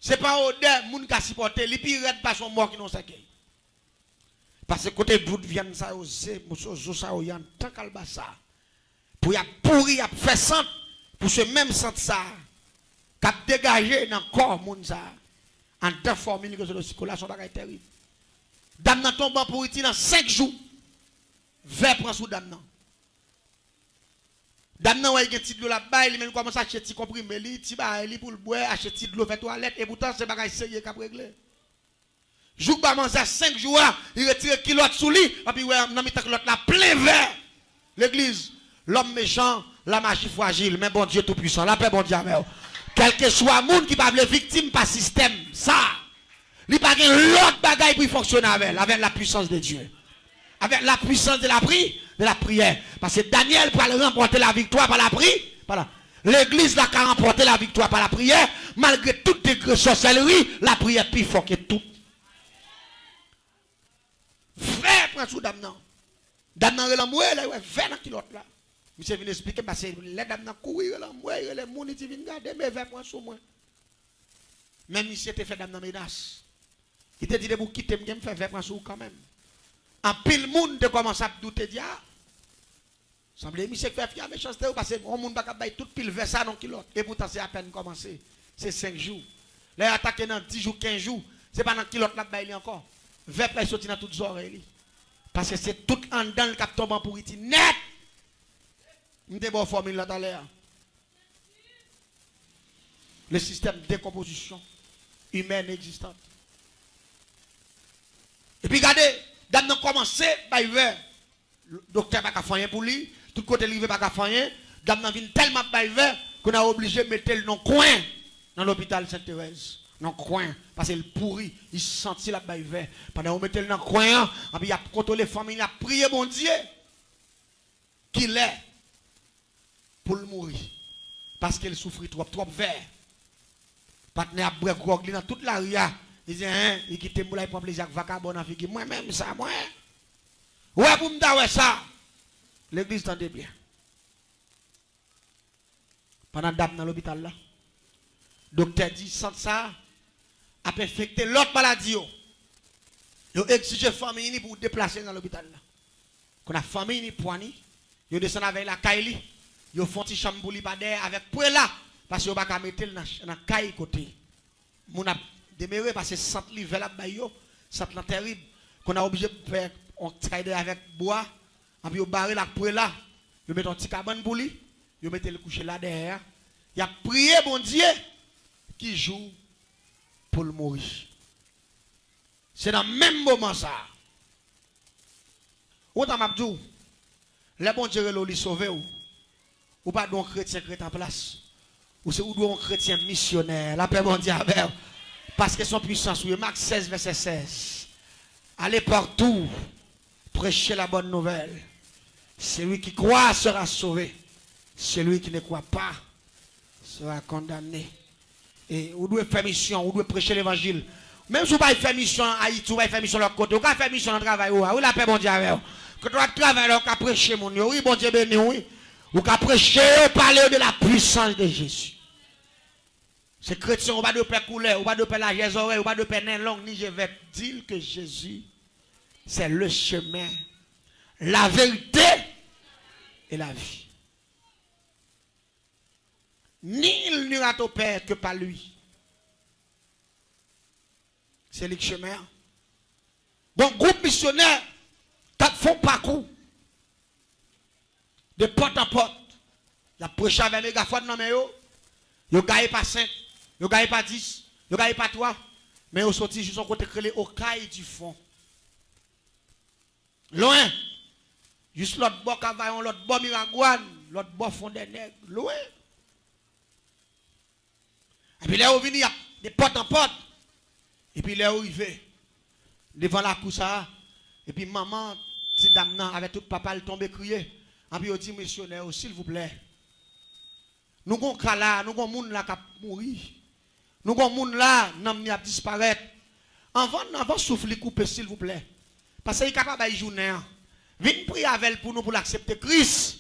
C'est pas odeur moun qui supporter. Les pires pas son mort qui n'ont saqué. Parce que côté d'où viennent ça aussi, ça y a tant qu'albassa. Pour y a pourri, y a fait sang pour ce même sang ça. Cap dégager dans corps moun ça. En deux formules que c'est le circulation bagage terrible. Dame nan tombe pour iti dans 5 jours. Vers prend sous dame nan. Dame nan ouais gen ti de l'eau là-bas, il même commence à acheter ti comprimé li, ti ba li pour le boire, acheter de l'eau fait toilette et pourtant c'est bagage sérieux qu'a régler. Jour ba manger 5 jours, il retire kilote sous lit, et puis ouais nan mi tak l'autre là plein vert. L'église, l'homme méchant, la magie fragile, mais bon Dieu tout puissant, la paix bon Dieu avec. Quel que soit monde qui pas le victime par système, ça. Il n'y a pas l'autre bagaille pour fonctionner avec la puissance de Dieu. Avec la puissance de la prière. Parce que Daniel peut remporter la victoire par la prière. Voilà. L'église n'a qu'à remporter la victoire par la prière. Malgré toutes les sorcelleries, la prière est plus forte que tout. Frère, prends sous dame non. Dame non, il a 20 kilos là. Monsieur vient expliquer parce que les dames n'ont courir, les gens qui viennent garder, mais 20 points sur moi. Même si c'était fait dame menace. Il te dit de vous quitter, je me fais 20 points sur quand même. En pile monde te commence à douter dire semble monsieur fait fier méchanceté parce que on monde pas capable tout pile vers ça non kilote et pourtant c'est à peine commencé. C'est 5 jours. Là attaquer dans 10 jours, 15 jours, c'est pas dans kilote là bail encore. 20 play sorti dans toutes oreilles. Parce que c'est tout en dedans le cap tombant pour iti net. M'te bon formule là tout à l'heure. Le système de décomposition humaine existante. Et puis regardez, dame n'a commencé par le docteur n'a pas fait rien pour lui, tout côté lui pas fait rien, dame n'a venu tellement par qu'on a obligé de mettre le nom coin dans l'hôpital Sainte-Thérèse. Dans le coin, parce qu'il pourrit, il sentit la baille vert. Pendant qu'on mettait dans le coin, il a contrôlé les familles, il a prié mon Dieu qu'il est pour le mourir. Parce qu'il souffrit trop vert. Partenaire a bref dans toute la rue. Il dit, hein, il quitte le boulot, il prend plaisir avec vagabond en figure. Moi-même, ça, moi. Ouais, pour me dire, ouais, ça. L'église tendait bien. Pendant dame dans l'hôpital là, docteur dit, sans ça, a infecté l'autre maladie. Il a exigé la famille pour déplacer dans l'hôpital là. Quand la famille poignée, il descend avec la caille, il font petit chambre pour lui avec pour là, parce qu'il ne va pas mettre dans la caille côté. Mon a demeuré parce que sant livre là bas yo, sant là terrible qu'on a obligé de faire on trader avec bois, et puis on barrer la pour là, il met un petit cabane pour lui, il met le coucher là derrière. Il a prié bon Dieu qui joue pour le mourir. C'est dans le même moment ça. Autant m'a dit, les bons Dieu lui sauver ou pas donc chrétien en place. Ou c'est ou un chrétien missionnaire. La paix mondiale parce que son puissance, oui, Marc 16, verset 16. Allez partout, prêchez la bonne nouvelle. Celui qui croit sera sauvé. Celui qui ne croit pas sera condamné. Et vous devez faire mission, vous devez prêcher l'évangile. Même si vous ne faire mission à Haïti, vous ne faire mission de l'autre côté, vous ne faire mission dans le travail, vous la paix mondiale. Quand vous travaillez, vous prêcher mon Dieu, oui, bon Dieu béni, oui. Vous prêcher, parler de la puissance de Jésus. Ces chrétiens, on va de faire couler, on va de faire la gèse oreille, on va de faire une langue, ni je vais dire que Jésus, c'est le chemin, la vérité et la vie. Nul n'ira au Père que par lui. C'est le chemin. Bon, groupe missionnaire, qui font parcours de porte en porte. Il a prêché avec mégaphone dans mes yeux. Il a gagné pas 5, il a gagné pas 10, il a gagné pas 3. Mais il a sorti juste au côté créé au caille du fond. Loin. Juste l'autre bord cavaillon, l'autre bord miragouane, l'autre bord fond des nègres. Loin. Et puis là, il vient de porte en porte. Et puis là, il va devant la cour ça. Et puis maman, petite dame, avec tout papa, elle tombe crier. Et puis il dit, missionnaire, s'il vous plaît. Nous avons un là, nous avons un monde là qui a mouru. Nous avons un monde là qui a disparaître. Avant souffler couper, s'il vous plaît. Parce qu'il est capable de journée. Venez prier avec elle pour nous pour l'accepter Christ.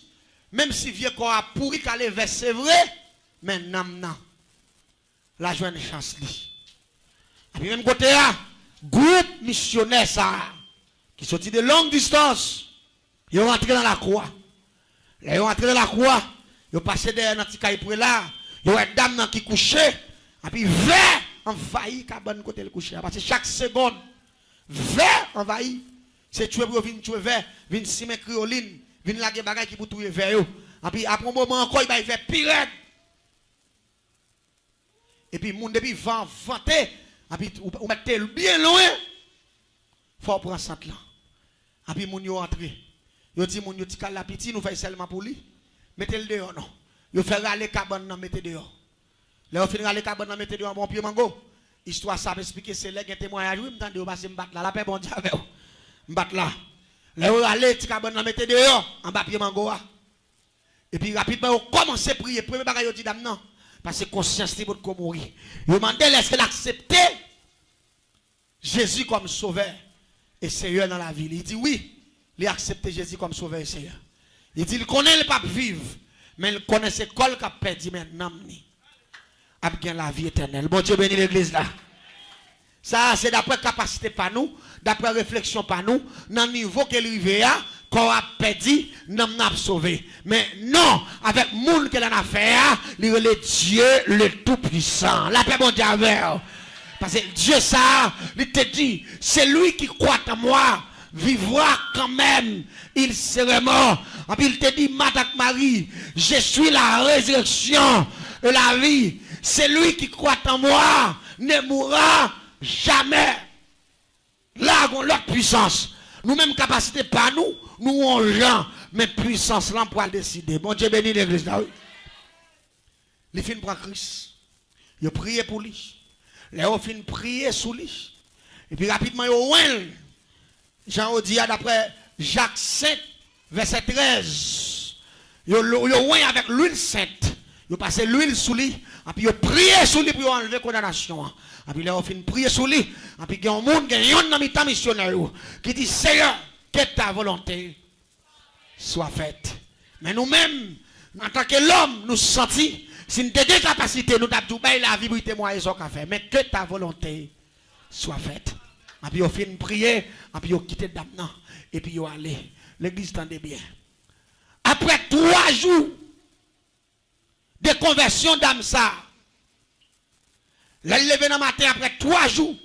Même si vieux corps a pourri qu'à lever, c'est vrai. Mais non. La joie une chance. Et puis même côté là, groupe missionnaire ça, qui sorti de longue distance, ils sont rentrés dans la croix. Là, ils sont rentrés dans la croix. Ils ont passé derrière un petit caille là. Ils ont une dame qui couchait. Et puis, vers envahi, cabane côté le coucher. Parce que chaque seconde, vers envahi. C'est tuer pour venir tuer vers, venir simer crioline, venir laguer bagaille qui pour tuer vers eux. Et puis, après un moment encore, il va faire pire. Et puis, moun depuis vanté. Et puis, ou mettez bien loin. Il faut prendre ça là. Et puis, moun yo entré. Yo dit, moun yo ti kal la piti, nous faisons seulement pour lui. Mettez-le dehors, non. Yo fait râler cabane, non, mettez dehors. Là, on finit râler cabane, non, mettez dehors, mon pied mango. Histoire, ça peut expliquer, c'est là qu'il y a un témoignage. Oui, m'tendez, on va se battre là. La paix, bon Dieu, avec vous. M'battre là. Là, on râler, ti cabane, non, mettez dehors, en bas pied mango. Et puis, rapidement, on commence à prier. Premier bagage, on dit, dame, non. Parce que conscience, c'est pour mourir. Yo demandez, est-ce qu'elle accepte Jésus comme sauveur et Seigneur dans la vie? Il dit oui, il a accepté Jésus comme sauveur et Seigneur. Il dit, il connaît le pape vivre, mais il connaît ce col qu'a perdu maintenant. Il a bien la vie éternelle. Bon Dieu bénit l'église là. Ça, c'est d'après capacité par nous, d'après réflexion par nous, dans le niveau qu'elle arrive à, qu'on a perdu, nous avons sauvé. Mais non, avec le monde qu'elle en a fait, il est le Dieu le Tout-Puissant. La paix mondiale. Parce que Dieu, ça, il te dit, c'est lui qui croit en moi, vivra quand même, il serait mort. Et puis il te dit, Madame Marie, je suis la résurrection et la vie. C'est lui qui croit en moi, ne mourra jamais. Là, on a l'autre puissance. Nous-mêmes, capacité pas nous, nous on gens, mais puissance là pour décider. Bon Dieu bénit l'église là, oui. Les filles prennent Christ. Ils prient pour lui. Les filles prier sous lui. Et puis rapidement, ils Jean dit d'après Jacques 7, verset 13. Ils ont avec l'huile sainte. Ils ont passé l'huile sous lui. Et puis ils ont prié sous lui pour enlever la condamnation. Et puis ils ont prié sous lui. Et puis il y a un monde qui est dans le missionnaire qui dit Seigneur, que ta volonté soit faite. Mais nous-mêmes, en tant que l'homme, nous sentons, si nous avons des capacités, nous avons la vie pour témoigner ce qu'on fait. Mais que ta volonté soit faite. Et puis, ils ont fait une prière, et puis ils ont quitté le dame. Et puis, ils ont allé. L'église tendait bien. Après 3 jours de conversion d'âme, ça, là, ils levé dans le matin, après 3 jours,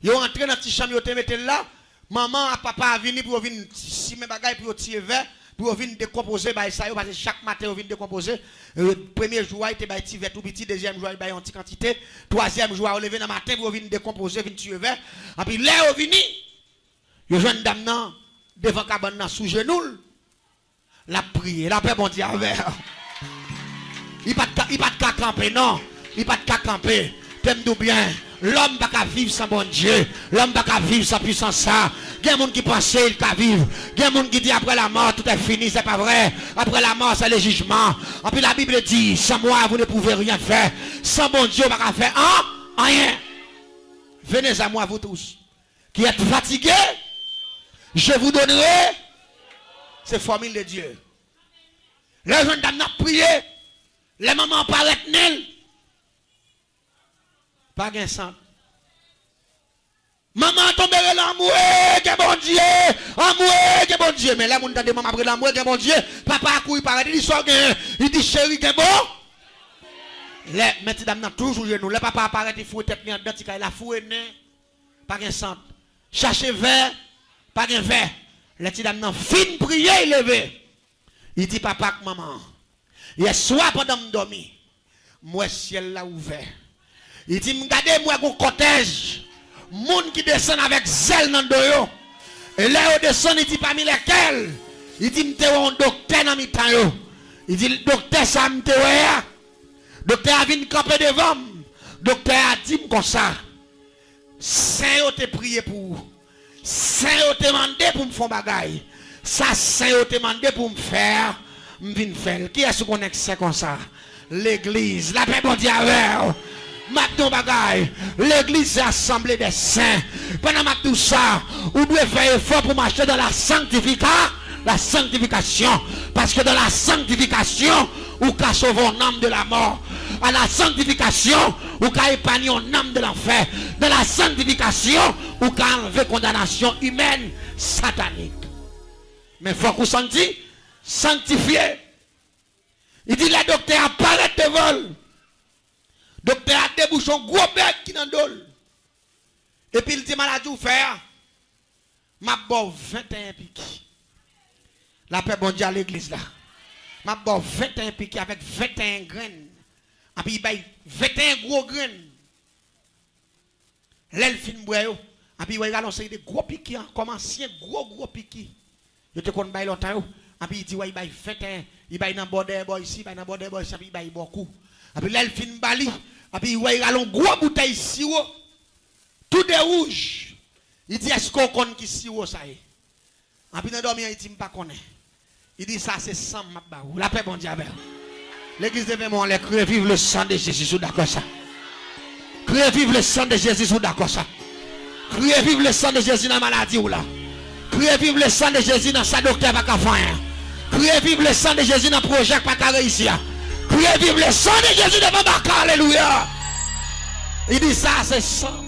ils ont entré dans la petite chambre, ils ont mis là. Maman et papa a venu pour venir si mes bagages pour tirer vers. Pour venir décomposer, parce que chaque matin, on vient décomposer. Le premier jour, il était petit verre tout petit. Deuxième jour, il était en petite quantité. Troisième jour, on levé dans le matin pour venir décomposer, venir tuer verre. Et puis là, on vient, il y a une dame devant cabane sous genou. La prière, la paix bon Dieu avec. Il pas de camper non, il pas de camper. T'aimes-nous bien. L'homme va pas vivre sans bon Dieu. L'homme va pas vivre sans puissance ça. Il y a des gens qui pensent qu'il va vivre. Il y a des gens qui disent après la mort tout est fini, c'est pas vrai. Après la mort c'est le jugement. Et puis la Bible dit, sans moi vous ne pouvez rien faire. Sans bon Dieu vous ne pouvez faire rien. Venez à moi vous tous qui êtes fatigués. Je vous donnerai ces formules de Dieu. Les jeunes dames ont prié. Les mamans paraissent nelles. Pas de sang. Maman tombe dans l'amour, que bon Dieu. Amour, que bon Dieu. Mais là, mon tante maman après l'amour, que bon Dieu. Papa a couru par il dit chérie, que bon. Les petites dames toujours genou. Le papa apparaît, il faut tête en dedans, il a foué, pas de sang. Cherchez verre, pas de verre. Les petites dames n'ont fin prier, il levé. Il dit papa, maman. Hier soir pendant que je dormais, moi ciel là ouvert. Il dit regardez moi un cortège, monde qui descend avec zèle dans le dos. Et là il descend, il dit parmi lesquels, il dit m'te un docteur dans mi-temps yo. Il dit le docteur ça m'te ouais. Docteur a venu camper devant. Docteur a dit comme ça. Saint yo te prié pour. Saint yo te demandé pour me faire bagaille. Ça Saint yo te demandé pour me faire. M'vin faire. Qui est-ce qu'on est comme ça? L'église. La paix bon Dieu avec. Maintenant bagaille. L'église c'est assemblée des saints. Pendant tout ça, vous devez faire effort pour marcher dans la sanctification. La sanctification. Parce que dans la sanctification, vous pouvez sauver un âme de la mort. À la sanctification, vous pouvez épargner un âme de l'enfer. Dans la sanctification, vous pouvez enlever condamnation humaine satanique. Mais il faut qu'on sanctifié. Il dit le docteur apparaît devant. Docteur a débouché un gros bec qui dans le. Et puis il dit maladie ou faire. Ma bon 21 piques. La paix bon Dieu à l'église là. Ma bon 21 piques avec 21 graines. Et puis il baille 21 gros graines. L'elfine boyo. Et puis il va lancer des gros piques comme ancien gros piques. Je te connais pas longtemps. Et puis il dit, ouais, il baille 21, il baille dans le border boy ici, il baille dans le border boy ici, il baille beaucoup. Et puis là, il finit bali. Et puis il a une grosse bouteille ici, tout de rouge. Il dit, est-ce qu'on connaît qui ici, ça y est. Et puis dans le dormir, il dit, je ne sais pas. Il dit, ça c'est sang, la paix, bon Dieu. L'église de Vémont, les crier vive le sang de Jésus, sous d'accord ça. Crier vive le sang de Jésus, sous d'accord ça. Crier vive le sang de Jésus dans la maladie ou là. Crier vive le sang de Jésus dans sa docteur pas qu'à faire. Crier vive le sang de Jésus dans le projet pas qu'à réussir. Crier vive le sang de Jésus devant Baka. Alléluia. Il dit ça c'est sang.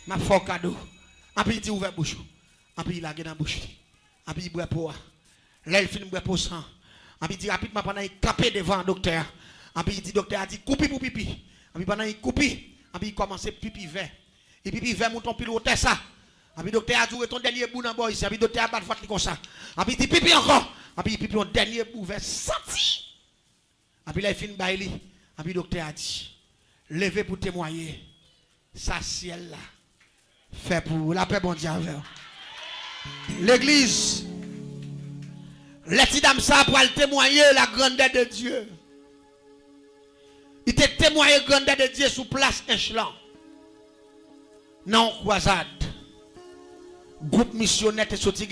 Ma foi cadeau. Et puis il dit ouvert bouche. Et puis il a dans la bouche. Et puis il boit pour. Là il finit boire pour sang. Et puis il dit rapidement pendant il capé devant le docteur. Et puis il dit docteur a dit coupi pour pipi. Et puis pendant il coupi. Et puis il commence pipi vert. Et pipi vert mouton pilote ça. Et puis docteur a dit ton dernier bout dans bois ici. Et puis docteur a battu faute comme ça. Et puis il dit pipi encore. Et puis pipi un dernier bout vert senti. Et puis là il finit bailler. Et puis docteur a dit levez pour témoigner. Ça ciel là. Fait pour la paix bon Dieu avec. L'église. Les petits dames ça pour témoigner la grandeur de Dieu. Il te témoigné la grandeur de Dieu sous place échelon. Non, croisade. Groupe missionnaire te sorti,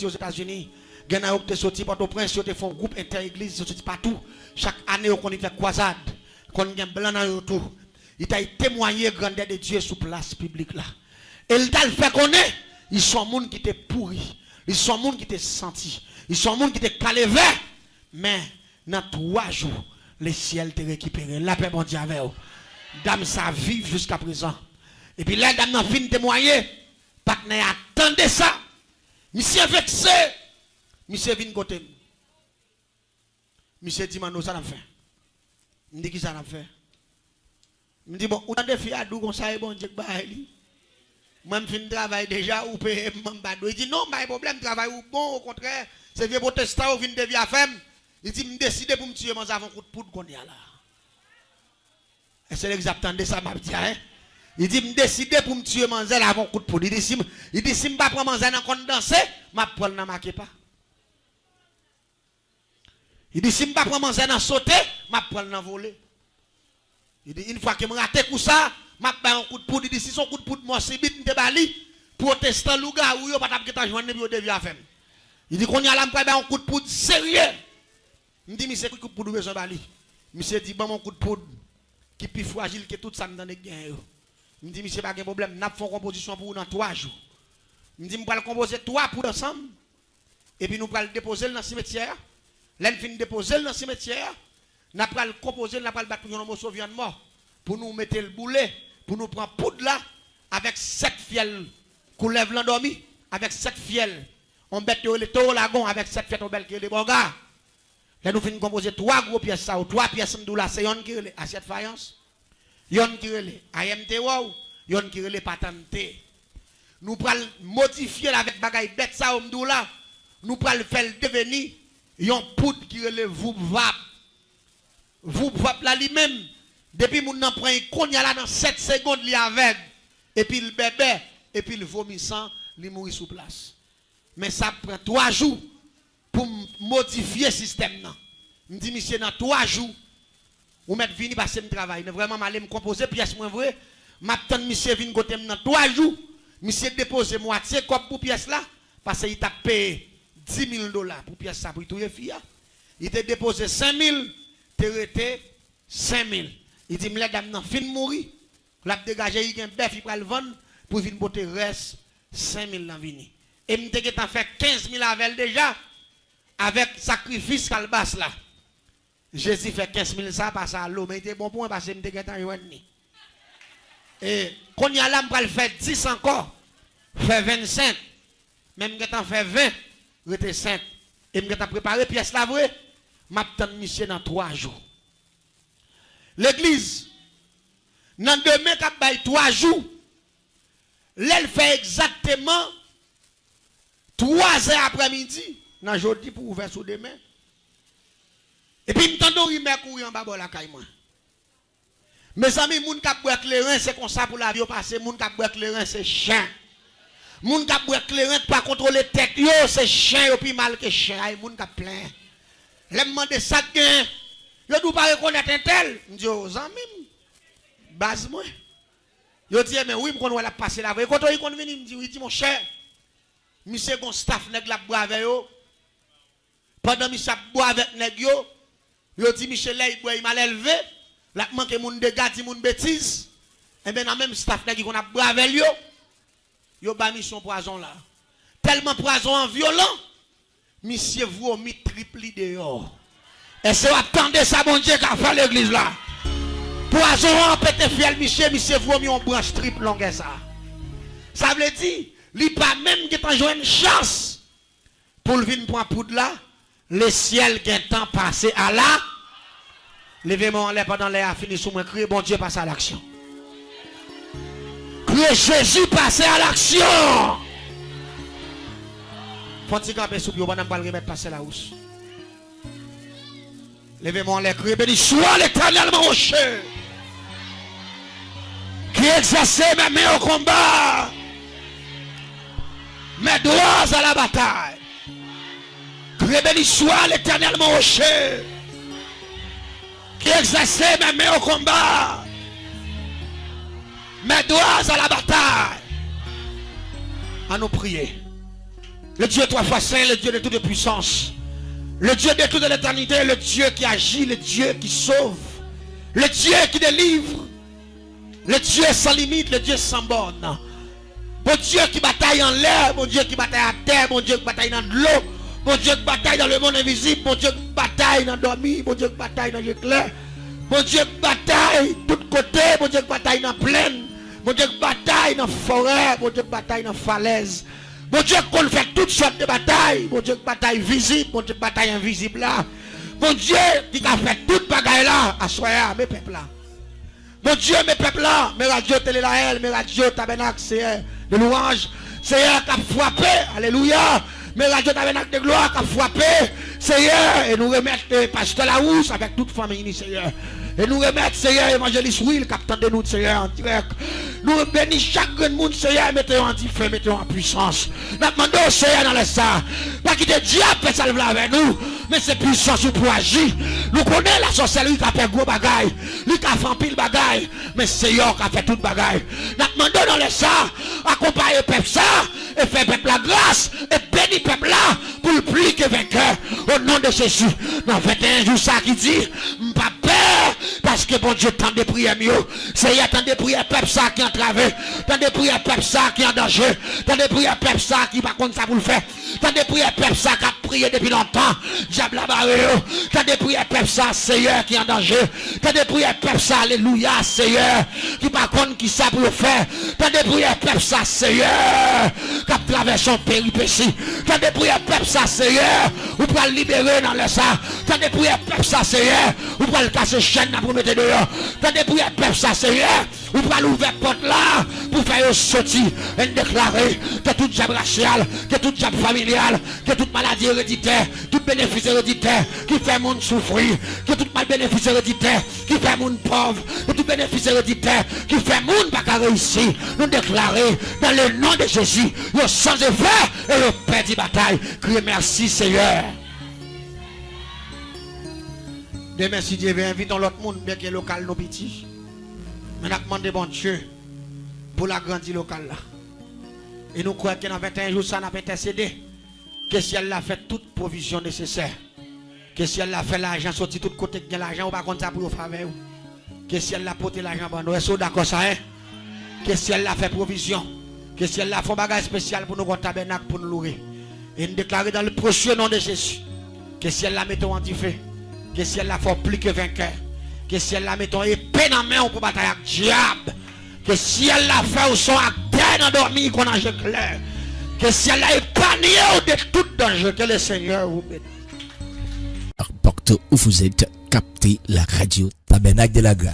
aux États-Unis. Gena te sorti Port-au-Prince, te font groupe inter-église, sorti partout. Chaque année on fait croisade, qu'on gagne blanc dans tout. Il t'a témoigné la grandeur de Dieu sous place publique là. Et il t'a fait connaître, ils sont monde qui te pourri, ils sont monde qui te senti, ils sont monde qui te calé vert. Mais dans 3 jours, le ciel te récupéré. La paix bon Dieu avec vous. Dame ça vive jusqu'à présent. Et puis là, dame n'a fini témoigner. Partenaire, attendez ça. Monsieur vexé. Monsieur vient côté. Monsieur dit, ça l'a fait. Je dis, qui ça l'a fait? Je dis, bon, on a des filles à comme ça, bon Dieu, moi, je finis travail déjà, ou paye, il dit, non, pas de problème, travail ou bon, au contraire, c'est vieux protestant, ou vient de vie à faire. Il dit, je décide pour me tuer, mais avant coup de poudre qu'on y a là. Et c'est l'exact, attendez ça, m'a dit, hein? Il dit, me décider pour me tuer Manzel avant coup de poudre. Il dit, si je ne pas prendre Manzel dans compte danser, je vais prendre dans ma pas. Il dit, si je ne pas prendre Manzel dans sauter, je vais prendre dans voler. Il dit, une fois que je rate pour ça, je vais prendre un coup de poudre. Il dit, si son coup de poudre, moi, c'est vite, je bali, protestant, louga, ou yo, pas de joindre, puis devient à faire. Il dit, qu'on y a là, je vais un coup de poudre sérieux. Il dit, mais c'est coup de poudre, besoin de bali. Monsieur dit, bon, mon coup de poudre, qui est plus fragile que tout ça, dans les gains. Je me dis, monsieur, pas de problème, nous avons fait une composition pour vous dans 3 jours. Je me dis, nous allons composer 3 pour ensemble. Et puis nous allons le déposer dans le cimetière. Là, nous allons déposer dans le cimetière. Nous allons le composer, nous allons le battre pour un morceau de viande mort. Pour nous mettre le boulet, pour nous prendre poudre là, avec 7 fiels. Qu'on lève l'endormi, avec 7 fiels. On bête le taureau lagon avec 7 fiels, on bête les bons gars. Là, nous allons composer 3 gros pièces, 3 pièces là, c'est yon qui est assiette faïence. Yon qui relè AMT wow, yon qui relè patente. Nous pral modifier avec bagay bête ça omdou là. Nous pral faire devenir yon poudre qui relè voup vap. Voup vap là lui-même depuis moun nan prend konya là dans 7 secondes li avec et puis le bébé et puis le vomissant li mourir sous place. Mais ça prend 3 jours pour modifier le système nan. Me dit monsieur dans 3 jours ou mettre vini passer me travail vraiment mal me composer pièce moins vrai m'attend monsieur vinn côté dans 3 jours monsieur déposer moitié comme pour pièce là parce qu'il t'a payé $10,000 pour pièce ça pour tout fille il t'a déposé 5,000 t'es resté 5,000 il dit me dame nan fin mourir l'a dégager il un bœuf il va le vendre pour venir porter reste 5,000 dans vini et me t'ai fait 15,000 avec déjà avec sacrifice calbas là. Jésus fait 15,000 ça passe à l'eau mais il était bon pour moi parce que me t'ai et quand il y a là me faire 10 encore fait 25 même que fait 20 rete 5 et me t'ai préparé pièce là vrai m'attend monsieur dans 3 jours. L'église dans demain qu'a bail 3 jours elle fait exactement 3 heures après-midi dans jeudi pour ouvrir sous demain. Et puis m'tando rimer courir en bas la caille moi. Mes amis moun k'ap boire clairin c'est comme ça pour la vie passer moun k'ap boire clairin c'est chien. Moun k'ap boire clairin pas contrôler tête yo c'est chien yo plus mal que chien ay moun k'ap plein. Les demander ça gain yo dou pas reconnaître un tel m'di aux amis base moi. Yo dit mais oui m'kon la passer la vrai quand il kon venir m'di oui dit mon cher. Monsieur gon staff nèg la boire avec yo. Pendant monsieur boire avec nèg yo yo dit Michel là il boit il mal élevé la manque moun de gâti moun bêtise et ben dans même staff nèg qu'on a boire avec yo ba mission poison là tellement poison violent monsieur vomi triple dehors et c'est attendez ça bon Dieu qu'a fait l'église là poison en pété fiel monsieur vomi on branche triple longue ça veut dire li pas même qui t'en joindre une chance pour le venir prendre poudre là le ciel qui est temps passé à la levez-moi en l'air pendant l'air fini sous moi crier bon Dieu passe à l'action crier Jésus passe à l'action faut-il camper sous bio pendant pas le remettre passer la housse levez-moi en l'air crier béni soit l'Éternel mon rocher qui exerce mes mains au combat mes doigts à la bataille. Que béni soit l'Éternel mon rocher qui exerce mes mains au combat, mes doigts à la bataille. À nous prier. Le Dieu 3 fois saint, le Dieu de toute puissance, le Dieu de toute l'éternité, le Dieu qui agit, le Dieu qui sauve, le Dieu qui délivre, le Dieu sans limite, le Dieu sans borne. Bon Dieu qui bataille en l'air, bon Dieu qui bataille à terre, bon Dieu qui bataille dans l'eau, bon Dieu qui bataille dans le monde invisible, bon Dieu qui bataille dans le dormi, bon Dieu qui bataille dans l'éclair, bon Dieu qui bataille de tous côtés, bon Dieu qui bataille dans la plaine, bon Dieu qui bataille dans la forêt, bon Dieu qui bataille dans la falaise, bon Dieu qui fait toutes sortes de batailles, bon Dieu qui bataille visible, bon Dieu qui bataille invisible là, bon Dieu qui a fait toute bagaille là, à soi, mes peuples là. Mon Dieu, mes peuples là, mes radios télé la mes radios tabernacle, c'est de louange, Seigneur qui a frappé, alléluia, mes radios tabernacle de gloire qui a frappé, Seigneur, et nous remettre pasteur la housse avec toute famille, Seigneur. Et nous remettons Seigneur évangéliste Will, capitaine de nous Seigneur en direct. Nous bénissons chaque grand monde Seigneur, mettez en feu, mettez en puissance. Nous demandons au Seigneur dans les ça. Pas quitter diable fait ça avec nous, mais c'est puissance pour agir. Nous connaissons la sorcellerie qui a fait gros bagaille, lui qui a fait pile bagaille, mais Seigneur qui a fait toute bagaille. Nous demandons dans les ça, accompagner peuple ça, et faire peuple la grâce, et bénir peuple là, pour le plus que vainqueur. Au nom de Jésus, dans 21 jours ça qui dit, pas peur, parce que bon Dieu tend des prières mieux. Seigneur, tend des prières peuple ça qui est entravé, tend des prières peuple ça qui est en danger, tend des prières peuple ça qui par contre ça pour le faire, tend des prières peuple ça qui a prié depuis longtemps, diable la barre, tend des prières peuple ça, Seigneur qui est en danger, tend des prières peuple ça, alléluia, Seigneur, qui par contre qui ça pour le faire, tend des prières peuple ça, Seigneur, qui a traversé son péripétie, tend des prières peuple ça, Seigneur, ou pour le libérer dans le sang, tend des prières peuple ça, Seigneur, ou pour le casser chaîne pour mettre dehors, tend des prières peuple ça, Seigneur, ou pour l'ouvrir porte là, pour faire sortir et déclarer que tout diable racial, que tout diable familial, que toute maladie héréditaire, tout bénéfice héréditaire qui fait monde souffrir, que tout mal bénéfice héréditaire qui fait monde pauvre, que tout bénéfice héréditaire qui fait monde pas réussir, nous déclarer dans le nom de Jésus, yo sans effort et le perdu bataille. Criez merci Seigneur. Demain si Dieu veut inviter l'autre monde, bien que local nos petits. Mais nous demandons bon Dieu pour l'agrandir local là. Et nous croyons que dans 21 jours, ça n'a pas intercédé. Que si elle a fait toute provision nécessaire. Que si elle a fait l'argent, sorti tout côté de l'argent, ou pas contre ça pour faveur. Que si elle a porté l'argent pour nous. Est-ce que d'accord ça est? Que si elle a fait provision. Que si elle a fait un bagage spécial pour nous, un tabernacle pour nous louer. Et nous déclarer dans le précieux nom de Jésus. Que si elle la mettons en diffé. Que si elle la fait plus que vainqueur. Que si elle la mettons épée dans la main pour batailler avec le diable. Que si elle la fait au son à terre endormi qu'on a clair. Que si elle a épargné de tout danger, que le Seigneur vous bénisse. Partout où vous êtes, captez la radio Tabernacle de la Grâce.